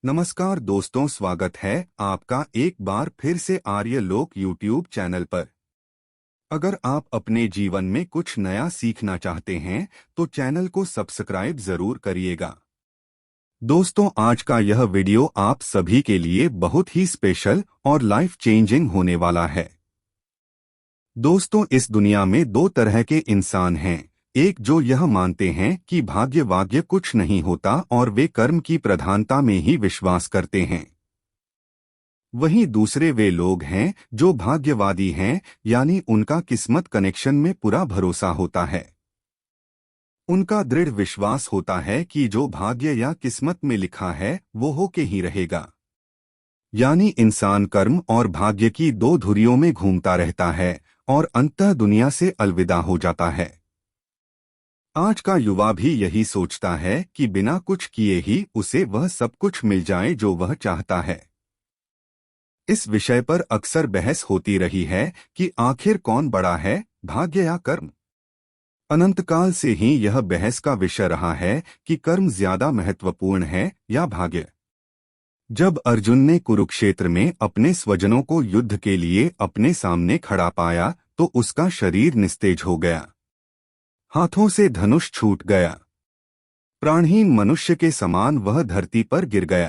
नमस्कार दोस्तों, स्वागत है आपका एक बार फिर से आर्य लोक यूट्यूब चैनल पर। अगर आप अपने जीवन में कुछ नया सीखना चाहते हैं तो चैनल को सब्सक्राइब जरूर करिएगा। दोस्तों, आज का यह वीडियो आप सभी के लिए बहुत ही स्पेशल और लाइफ चेंजिंग होने वाला है। दोस्तों, इस दुनिया में दो तरह के इंसान हैं। एक जो यह मानते हैं कि भाग्य वाग्य कुछ नहीं होता और वे कर्म की प्रधानता में ही विश्वास करते हैं। वहीं दूसरे वे लोग हैं जो भाग्यवादी हैं, यानी उनका किस्मत कनेक्शन में पूरा भरोसा होता है। उनका दृढ़ विश्वास होता है कि जो भाग्य या किस्मत में लिखा है वो हो के ही रहेगा। यानी इंसान कर्म और भाग्य की दो धुरियों में घूमता रहता है और अंततः दुनिया से अलविदा हो जाता है। आज का युवा भी यही सोचता है कि बिना कुछ किए ही उसे वह सब कुछ मिल जाए जो वह चाहता है। इस विषय पर अक्सर बहस होती रही है कि आखिर कौन बड़ा है, भाग्य या कर्म। अनंतकाल से ही यह बहस का विषय रहा है कि कर्म ज्यादा महत्वपूर्ण है या भाग्य। जब अर्जुन ने कुरुक्षेत्र में अपने स्वजनों को युद्ध के लिए अपने सामने खड़ा पाया तो उसका शरीर निस्तेज हो गया। हाथों से धनुष छूट गया। प्राणहीन मनुष्य के समान वह धरती पर गिर गया।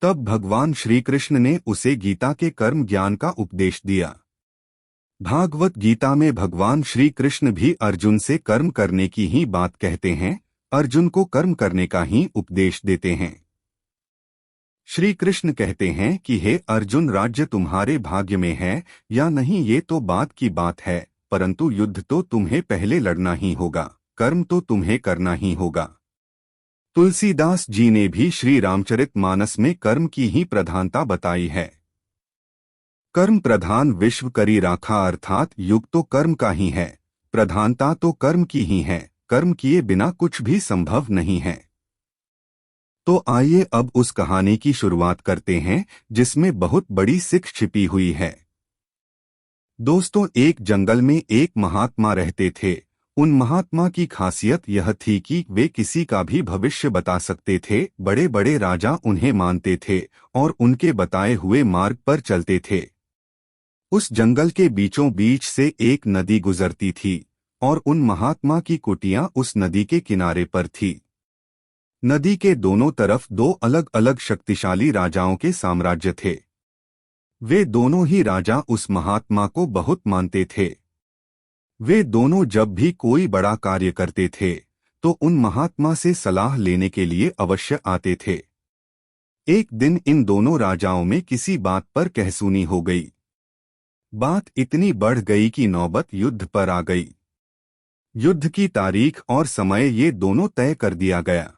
तब भगवान श्री कृष्ण ने उसे गीता के कर्म ज्ञान का उपदेश दिया। भागवत गीता में भगवान श्री कृष्ण भी अर्जुन से कर्म करने की ही बात कहते हैं, अर्जुन को कर्म करने का ही उपदेश देते हैं। श्री कृष्ण कहते हैं कि हे अर्जुन, राज्य तुम्हारे भाग्य में है या नहीं ये तो बात की बात है, परंतु युद्ध तो तुम्हें पहले लड़ना ही होगा, कर्म तो तुम्हें करना ही होगा। तुलसीदास जी ने भी श्री रामचरितमानस में कर्म की ही प्रधानता बताई है। कर्म प्रधान विश्व करी राखा, अर्थात युग तो कर्म का ही है, प्रधानता तो कर्म की ही है, कर्म किए बिना कुछ भी संभव नहीं है। तो आइए अब उस कहानी की शुरुआत करते हैं जिसमें बहुत बड़ी सीख छिपी हुई है। दोस्तों, एक जंगल में एक महात्मा रहते थे। उन महात्मा की खासियत यह थी कि वे किसी का भी भविष्य बता सकते थे। बड़े बड़े राजा उन्हें मानते थे और उनके बताए हुए मार्ग पर चलते थे। उस जंगल के बीचों बीच से एक नदी गुजरती थी और उन महात्मा की कुटिया उस नदी के किनारे पर थी। नदी के दोनों तरफ दो अलग अलग शक्तिशाली राजाओं के साम्राज्य थे। वे दोनों ही राजा उस महात्मा को बहुत मानते थे। वे दोनों जब भी कोई बड़ा कार्य करते थे तो उन महात्मा से सलाह लेने के लिए अवश्य आते थे। एक दिन इन दोनों राजाओं में किसी बात पर कहसुनी हो गई। बात इतनी बढ़ गई कि नौबत युद्ध पर आ गई। युद्ध की तारीख और समय ये दोनों तय कर दिया गया।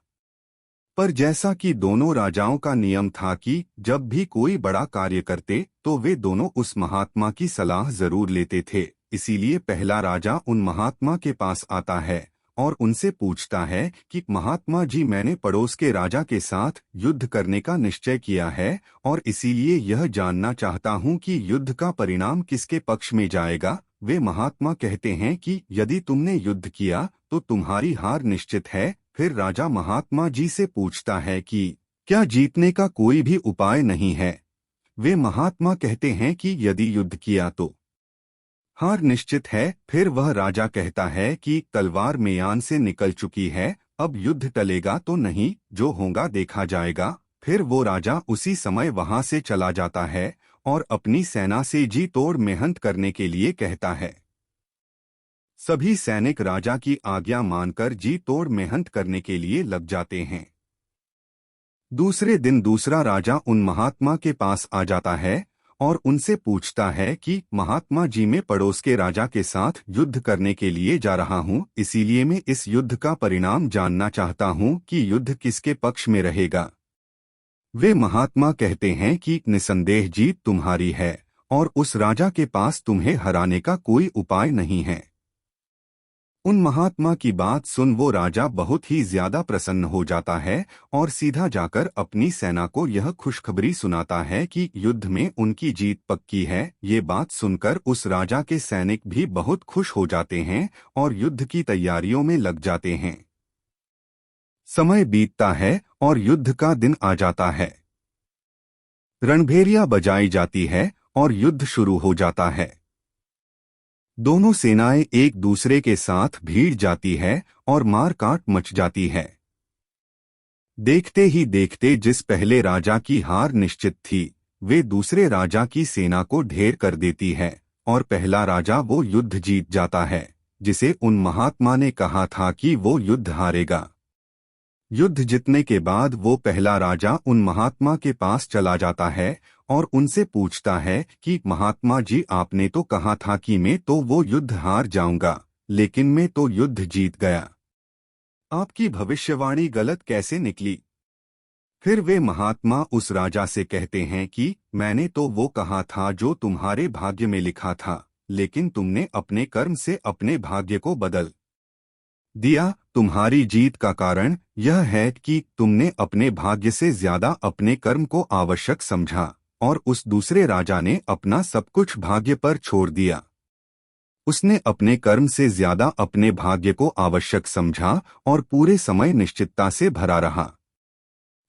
पर जैसा कि दोनों राजाओं का नियम था कि जब भी कोई बड़ा कार्य करते तो वे दोनों उस महात्मा की सलाह जरूर लेते थे। इसीलिए पहला राजा उन महात्मा के पास आता है और उनसे पूछता है कि महात्मा जी, मैंने पड़ोस के राजा के साथ युद्ध करने का निश्चय किया है और इसीलिए यह जानना चाहता हूँ कि युद्ध का परिणाम किसके पक्ष में जाएगा। वे महात्मा कहते हैं कि यदि तुमने युद्ध किया तो तुम्हारी हार निश्चित है। फिर राजा महात्मा जी से पूछता है कि क्या जीतने का कोई भी उपाय नहीं है। वे महात्मा कहते हैं कि यदि युद्ध किया तो हार निश्चित है। फिर वह राजा कहता है कि तलवार म्यान से निकल चुकी है, अब युद्ध टलेगा तो नहीं, जो होगा देखा जाएगा। फिर वो राजा उसी समय वहां से चला जाता है और अपनी सेना से जी तोड़ मेहनत करने के लिए कहता है। सभी सैनिक राजा की आज्ञा मानकर जी तोड़ मेहनत करने के लिए लग जाते हैं। दूसरे दिन दूसरा राजा उन महात्मा के पास आ जाता है और उनसे पूछता है कि महात्मा जी, मैं पड़ोस के राजा के साथ युद्ध करने के लिए जा रहा हूँ, इसीलिए मैं इस युद्ध का परिणाम जानना चाहता हूँ कि युद्ध किसके पक्ष में रहेगा। वे महात्मा कहते हैं कि निसंदेह जीत तुम्हारी है और उस राजा के पास तुम्हें हराने का कोई उपाय नहीं है। उन महात्मा की बात सुन वो राजा बहुत ही ज्यादा प्रसन्न हो जाता है और सीधा जाकर अपनी सेना को यह खुशखबरी सुनाता है कि युद्ध में उनकी जीत पक्की है। ये बात सुनकर उस राजा के सैनिक भी बहुत खुश हो जाते हैं और युद्ध की तैयारियों में लग जाते हैं। समय बीतता है और युद्ध का दिन आ जाता है। रणभेरियां बजाई जाती है और युद्ध शुरू हो जाता है। दोनों सेनाएं एक दूसरे के साथ भीड़ जाती है और मार काट मच जाती है। देखते ही देखते जिस पहले राजा की हार निश्चित थी, वे दूसरे राजा की सेना को ढेर कर देती है और पहला राजा वो युद्ध जीत जाता है जिसे उन महात्मा ने कहा था कि वो युद्ध हारेगा। युद्ध जीतने के बाद वो पहला राजा उन महात्मा के पास चला जाता है और उनसे पूछता है कि महात्मा जी, आपने तो कहा था कि मैं तो वो युद्ध हार जाऊंगा, लेकिन मैं तो युद्ध जीत गया। आपकी भविष्यवाणी गलत कैसे निकली? फिर वे महात्मा उस राजा से कहते हैं कि मैंने तो वो कहा था जो तुम्हारे भाग्य में लिखा था, लेकिन तुमने अपने कर्म से अपने भाग्य को बदल दिया। तुम्हारी जीत का कारण यह है कि तुमने अपने भाग्य से ज्यादा अपने कर्म को आवश्यक समझा और उस दूसरे राजा ने अपना सब कुछ भाग्य पर छोड़ दिया। उसने अपने कर्म से ज्यादा अपने भाग्य को आवश्यक समझा और पूरे समय निश्चितता से भरा रहा,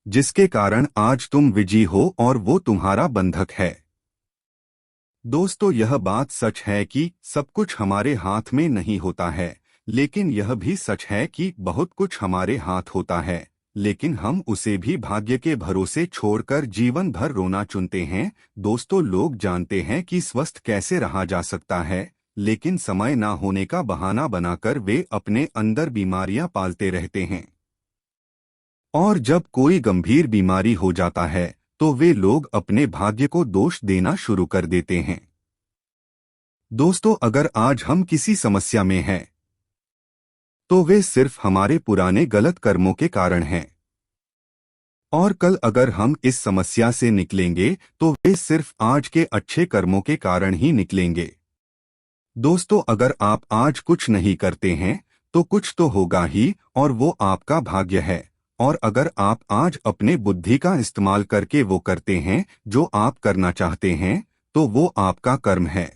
जिसके कारण आज तुम विजयी हो और वो तुम्हारा बंधक है। दोस्तों, यह बात सच है कि सब कुछ हमारे हाथ में नहीं होता है, लेकिन यह भी सच है कि बहुत कुछ हमारे हाथ होता है, लेकिन हम उसे भी भाग्य के भरोसे छोड़कर जीवन भर रोना चुनते हैं। दोस्तों, लोग जानते हैं कि स्वस्थ कैसे रहा जा सकता है, लेकिन समय ना होने का बहाना बनाकर वे अपने अंदर बीमारियां पालते रहते हैं। और जब कोई गंभीर बीमारी हो जाता है तो वे लोग अपने भाग्य को दोष देना शुरू कर देते हैं। दोस्तों, अगर आज हम किसी समस्या में हैं, तो वे सिर्फ हमारे पुराने गलत कर्मों के कारण हैं। और कल अगर हम इस समस्या से निकलेंगे तो वे सिर्फ आज के अच्छे कर्मों के कारण ही निकलेंगे। दोस्तों, अगर आप आज कुछ नहीं करते हैं तो कुछ तो होगा ही, और वो आपका भाग्य है। और अगर आप आज अपने बुद्धि का इस्तेमाल करके वो करते हैं जो आप करना चाहते हैं, तो वो आपका कर्म है।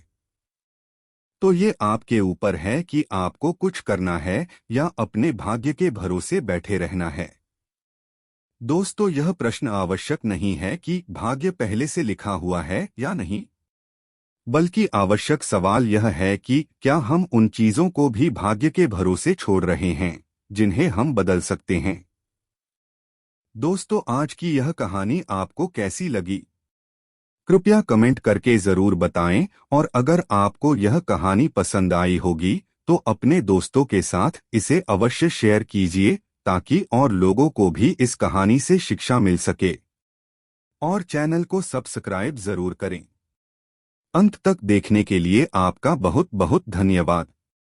तो ये आपके ऊपर है कि आपको कुछ करना है या अपने भाग्य के भरोसे बैठे रहना है। दोस्तों, यह प्रश्न आवश्यक नहीं है कि भाग्य पहले से लिखा हुआ है या नहीं, बल्कि आवश्यक सवाल यह है कि क्या हम उन चीजों को भी भाग्य के भरोसे छोड़ रहे हैं जिन्हें हम बदल सकते हैं। दोस्तों, आज की यह कहानी आपको कैसी लगी? कृपया कमेंट करके जरूर बताएं, और अगर आपको यह कहानी पसंद आई होगी तो अपने दोस्तों के साथ इसे अवश्य शेयर कीजिए, ताकि और लोगों को भी इस कहानी से शिक्षा मिल सके। और चैनल को सब्सक्राइब जरूर करें। अंत तक देखने के लिए आपका बहुत बहुत धन्यवाद।